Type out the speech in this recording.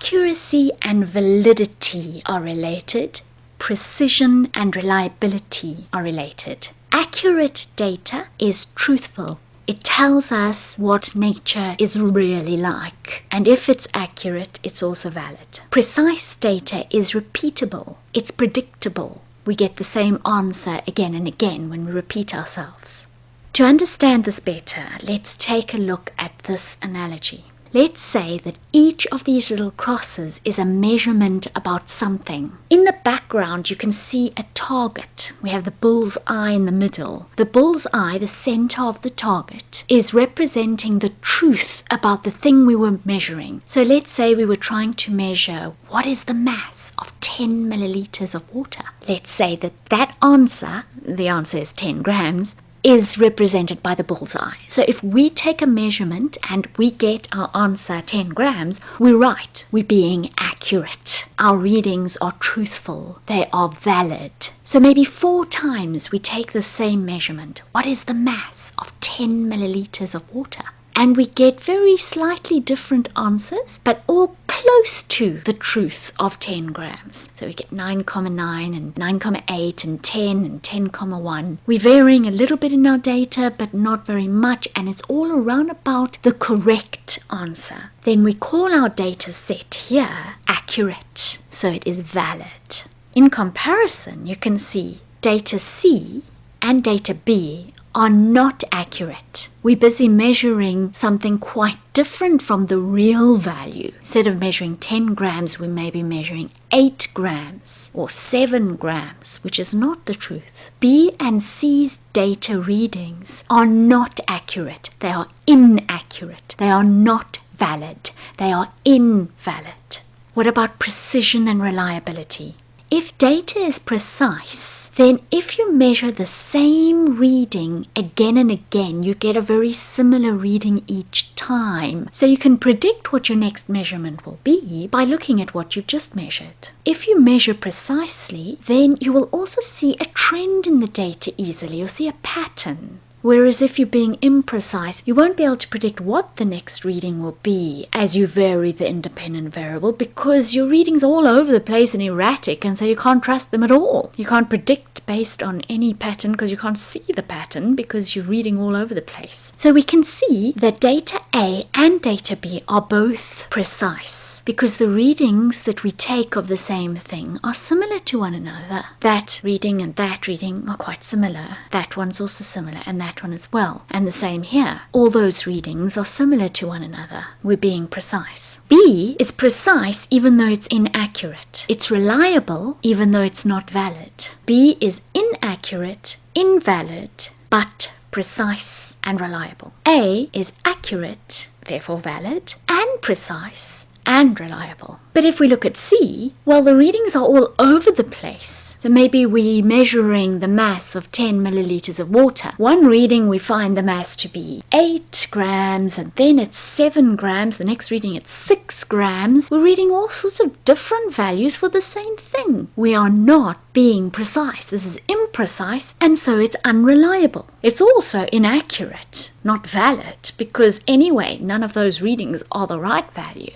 Accuracy and validity are related. Precision and reliability are related. Accurate data is truthful. It tells us what nature is really like. And if it's accurate, it's also valid. Precise data is repeatable. It's predictable. We get the same answer again and again when we repeat ourselves. To understand this better, let's take a look at this analogy. Let's say that each of these little crosses is a measurement about something. In the background, you can see a target. We have the bull's eye in the middle. The bull's eye, the center of the target, is representing the truth about the thing we were measuring. So let's say we were trying to measure what is the mass of 10 milliliters of water. Let's say that that answer, the answer is 10 grams, is represented by the bullseye. So if we take a measurement and we get our answer 10 grams, we're right. We're being accurate. Our readings are truthful. They are valid. So maybe 4 times we take the same measurement. What is the mass of 10 milliliters of water? And we get very slightly different answers, but all close to the truth of 10 grams. So we get 9,9 and 9,8 and 10 and 10,1. We're varying a little bit in our data, but not very much, and it's all around about the correct answer. Then we call our data set here accurate, so it is valid. In comparison, you can see data C and data B are not accurate. We're busy measuring something quite different from the real value. Instead of measuring 10 grams, we may be measuring 8 grams or 7 grams, which is not the truth. B and C's data readings are not accurate. They are inaccurate. They are not valid. They are invalid. What about precision and reliability? If data is precise, then if you measure the same reading again and again, you get a very similar reading each time. So you can predict what your next measurement will be by looking at what you've just measured. If you measure precisely, then you will also see a trend in the data easily. You'll see a pattern. Whereas if you're being imprecise, you won't be able to predict what the next reading will be as you vary the independent variable, because your readings are all over the place and erratic, and so you can't trust them at all. You can't predict based on any pattern because you can't see the pattern because you're reading all over the place. So we can see that data A and data B are both precise because the readings that we take of the same thing are similar to one another. That reading and that reading are quite similar. That one's also similar, and that one as well. And the same here. All those readings are similar to one another. We're being precise. B is precise even though it's inaccurate. It's reliable even though it's not valid. B is inaccurate, invalid, but precise and reliable. A is accurate, therefore valid, and precise and reliable. But if we look at C, well, the readings are all over the place. So maybe we're measuring the mass of 10 milliliters of water. One reading we find the mass to be 8 grams, and then it's 7 grams. The next reading it's 6 grams. We're reading all sorts of different values for the same thing. We are not being precise. This is imprecise, and so it's unreliable. It's also inaccurate, not valid, because anyway, none of those readings are the right value.